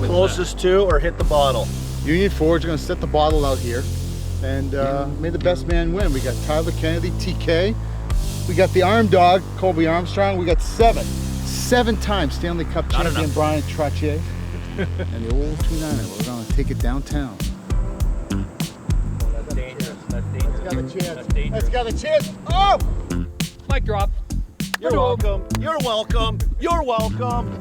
closest to or hit the bottle. Union Forge going to set the bottle out here, and may the best man win. We got Tyler Kennedy, TK. We got the arm dog, Colby Armstrong. We got seven-time Stanley Cup champion Bryan Trottier, and the old 2-9er. We're going to take it downtown. That's dangerous. That's dangerous. Let's get a chance. Oh! Mic drop. You're welcome. You're welcome. You're welcome.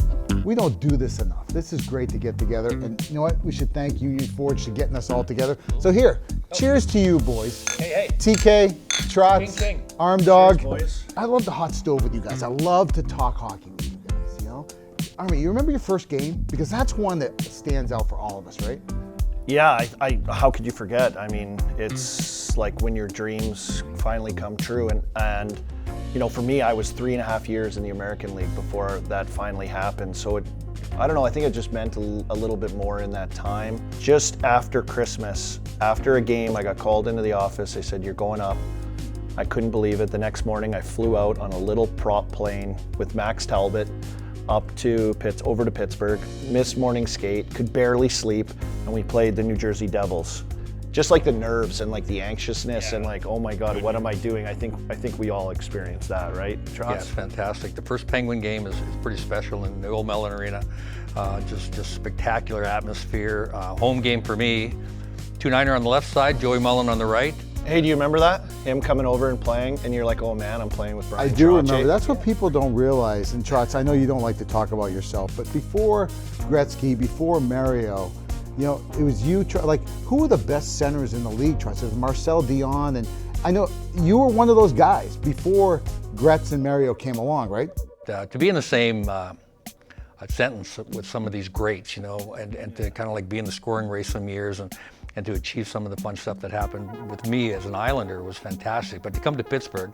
We don't do this enough. This is great to get together, and you know what? We should thank Union Forge for getting us all together. So here, cheers to you, boys. Hey. TK, Trots, King. Arm Dog. Cheers, boys. I love the hot stove with you guys. I love to talk hockey with you guys, you know? Army, you remember your first game? Because that's one that stands out for all of us, right? Yeah, how could you forget? I mean, it's like when your dreams finally come true. And you know, for me, I was 3.5 years in the American League before that finally happened. So I don't know, I think it just meant a little bit more in that time. Just after Christmas, after a game, I got called into the office. They said, you're going up. I couldn't believe it. The next morning, I flew out on a little prop plane with Max Talbot up to over to Pittsburgh, missed morning skate, could barely sleep, and we played the New Jersey Devils. Just like the nerves and like the anxiousness and like, oh my God, what am I doing? I think we all experienced that, right, Trots? Yeah, it's fantastic. The first Penguin game is pretty special in the old Mellon Arena. Just spectacular atmosphere. Home game for me. 2-9er on the left side, Joey Mullen on the right. Hey, do you remember that? Him coming over and playing, and you're like, oh man, I'm playing with Bryan Trottier. I do remember. That's what people don't realize. And Trots, I know you don't like to talk about yourself, but before Gretzky, before Mario, you know, it was you, like, who were the best centers in the league, Trots? It was Marcel Dion, and I know you were one of those guys before Gretz and Mario came along, right? To be in the same sentence with some of these greats, you know, and to kind of like be in the scoring race some years and to achieve some of the fun stuff that happened with me as an Islander was fantastic. But to come to Pittsburgh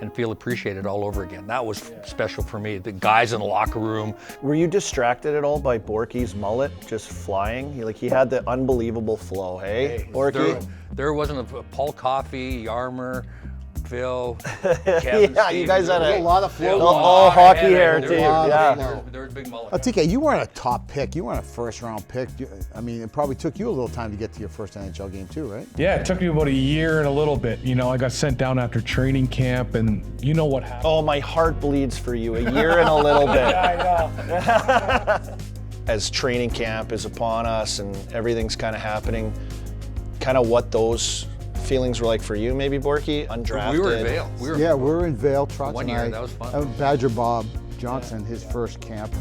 and feel appreciated all over again, that was special for me. The guys in the locker room. Were you distracted at all by Bourque's mullet just flying? He had the unbelievable flow, hey Bourque? There wasn't a Paul Coffey, Yarmer, Phil, Kevin, yeah, you guys had a lot of flow. All hockey hair too. Yeah. There was big mullet. TK, you weren't a top pick. You weren't a first-round pick. I mean, it probably took you a little time to get to your first NHL game too, right? Yeah, it took me about a year and a little bit. You know, I got sent down after training camp, and you know what happened. Oh, my heart bleeds for you. A year and a little bit. Yeah, I know. As training camp is upon us and everything's kind of happening, kind of what those feelings were like for you, maybe, Bourque? Undrafted. We were in Vail. We were in Vail. Trots 1 year, that was fun. Badger Bob Johnson, his first camp.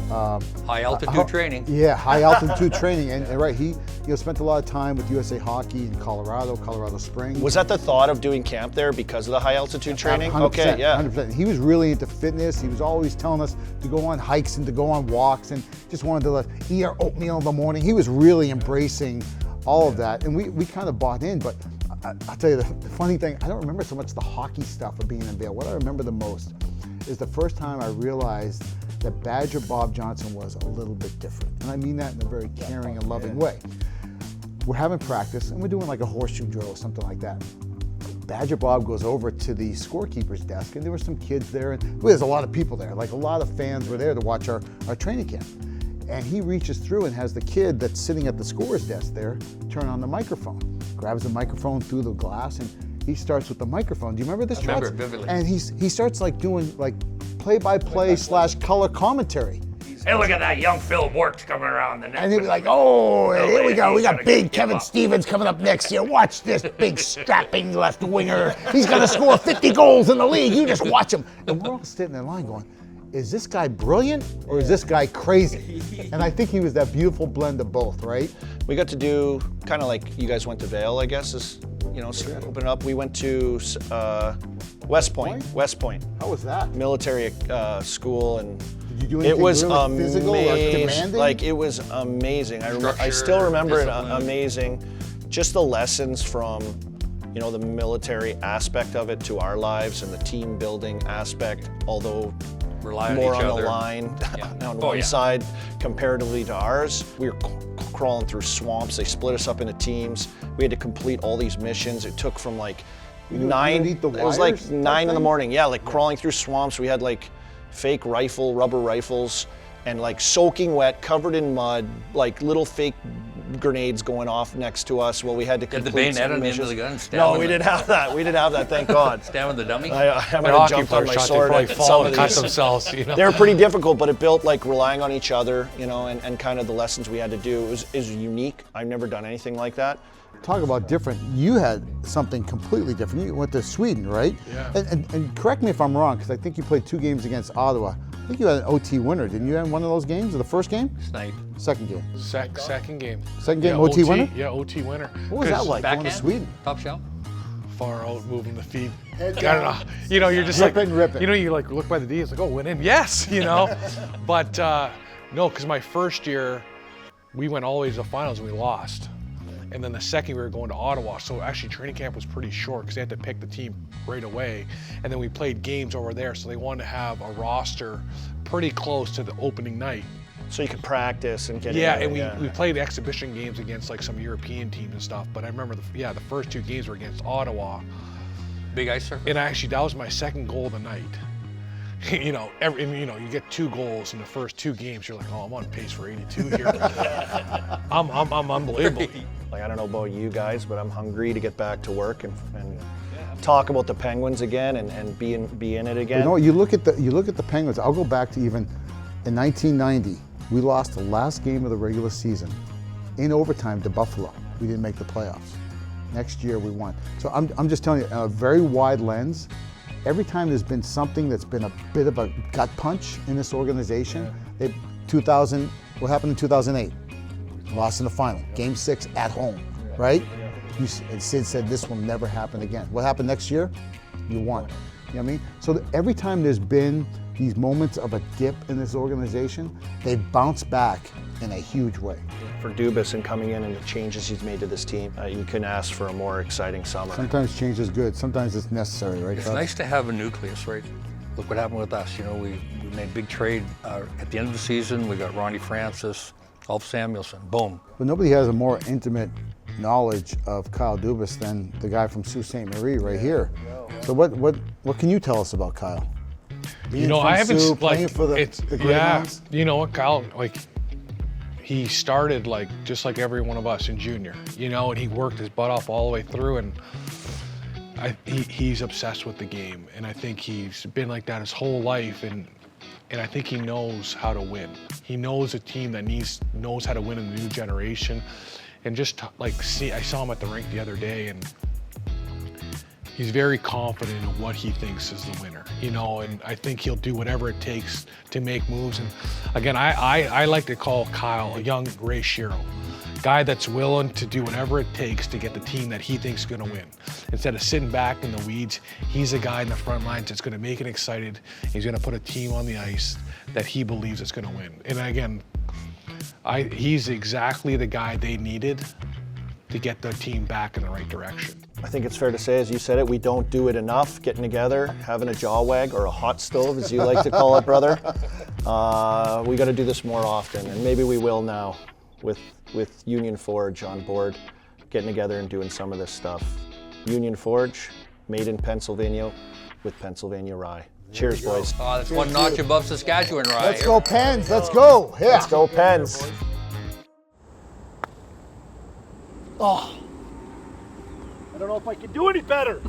High altitude training. Yeah, high altitude training, and right, he spent a lot of time with USA Hockey in Colorado Springs. Was that the thought of doing camp there because of the high altitude training? 100%, okay, yeah. 100%. He was really into fitness. He was always telling us to go on hikes and to go on walks, and just wanted to eat our oatmeal in the morning. He was really embracing all of that, and we kind of bought in. But I'll tell you the funny thing, I don't remember so much the hockey stuff of being in Vail. What I remember the most is the first time I realized that Badger Bob Johnson was a little bit different. And I mean that in a very caring and loving way. We're having practice and we're doing like a horseshoe drill or something like that. Badger Bob goes over to the scorekeeper's desk, and there were some kids there, and there's a lot of people there, like a lot of fans were there to watch our training camp. And he reaches through and has the kid that's sitting at the scorer's desk there turn on the microphone, grabs the microphone through the glass, and he starts with the microphone. Do you remember this? I remember it vividly. And he starts like doing like play-by-play / color commentary. Hey, look at that young Phil Bourque coming around the net. And he'd be like, oh, here we go. We got big Kevin Stevens coming up next year. Watch this big strapping left winger. He's going to score 50 goals in the league. You just watch him. And we're all sitting in line going, is this guy brilliant or is this guy crazy? And I think he was that beautiful blend of both, right? We got to do kind of like you guys went to Vail, I guess, is, you know, open up. We went to West Point. How was that? Military school, and Did you do anything it was really physical or demanding? Like, it was amazing. I still remember it amazing. Just the lessons from, you know, the military aspect of it to our lives and the team building aspect, although more on the line on one side comparatively to ours. We were crawling through swamps. They split us up into teams. We had to complete all these missions. It took from like it was like 9 in the morning. Yeah, like crawling through swamps. We had like fake rubber rifles, and like soaking wet, covered in mud, like little fake grenades going off next to us. Well, we had to Get the complete bayonet some on the end of missions. the gun and stab No, him we in the- didn't have that. We didn't have that, thank God. Stab with the dummy? I might have jumped on my sword They at probably fall some and of cut these. themselves, you know. They were pretty difficult, but it built like relying on each other, you know, and kind of the lessons we had to do. It was unique. I've never done anything like that. Talk about different. You had something completely different. You went to Sweden, right? Yeah. And correct me if I'm wrong, because I think you played 2 games against Ottawa. I think you had an OT winner. Didn't you have one of those games? Or the first game? Snipe. Second game. Second game. Second game, Yeah, OT winner? Yeah, OT winner. What was that 'Cause like going to Backhand? Sweden? Top shelf? Far out, moving the feet. Head I don't know. You know, you're just Ripping, like, ripping. you know, you like look by the D, it's like, oh, went in, yes, you know. But no, because my first year, we went all the way to the finals and we lost. And then the second we were going to Ottawa, so actually training camp was pretty short because they had to pick the team right away. And then we played games over there, so they wanted to have a roster pretty close to the opening night. So you could practice and get Yeah, in and there, we played exhibition games against like some European teams and stuff. But I remember, the first 2 games were against Ottawa. Big ice surface? And actually, that was my second goal of the night. You know, you get 2 goals in the first 2 games. You're like, oh, I'm on pace for 82 here. I'm unbelievable. Like, I don't know about you guys, but I'm hungry to get back to work and talk about the Penguins again and be in it again. You know, you look at the Penguins. I'll go back to even in 1990. We lost the last game of the regular season in overtime to Buffalo. We didn't make the playoffs. Next year we won. So I'm just telling you, on a very wide lens, every time there's been something that's been a bit of a gut punch in this organization, what happened in 2008? Lost in the final, Game 6 at home, right? And Sid said this will never happen again. What happened next year? You won. You know what I mean? So every time there's been these moments of a dip in this organization, they bounce back in a huge way. For Dubas and coming in and the changes he's made to this team, you couldn't ask for a more exciting summer. Sometimes change is good. Sometimes it's necessary, right? It's nice to have a nucleus, right? Look what happened with us. You know, we made a big trade at the end of the season. We got Ronnie Francis, Ulf Samuelsson, boom. But nobody has a more intimate knowledge of Kyle Dubas than the guy from Sault Ste. Marie right here. So what can you tell us about Kyle? You know, I haven't playing for the Greyhounds? You know what, Kyle? Like, he started like just like every one of us in junior. You know, and he worked his butt off all the way through, and he's obsessed with the game, and I think he's been like that his whole life, and I think he knows how to win. He knows a team that knows how to win in the new generation, and just I saw him at the rink the other day, and he's very confident in what he thinks is the winner, you know, and I think he'll do whatever it takes to make moves. And again, I like to call Kyle a young Ray Shero, guy that's willing to do whatever it takes to get the team that he thinks is going to win. Instead of sitting back in the weeds, he's a guy in the front lines that's going to make it excited. He's going to put a team on the ice that he believes is going to win. And again, he's exactly the guy they needed to get the team back in the right direction. I think it's fair to say, as you said it, we don't do it enough, getting together, having a jaw wag, or a hot stove, as you like to call it, brother. We got to do this more often, and maybe we will now with Union Forge on board, getting together and doing some of this stuff. Union Forge, made in Pennsylvania with Pennsylvania rye. Cheers, boys. Oh, that's one notch above Saskatchewan rye. Let's go Pens, let's go. Yeah. Let's go, Pens. Oh, I don't know if I can do any better.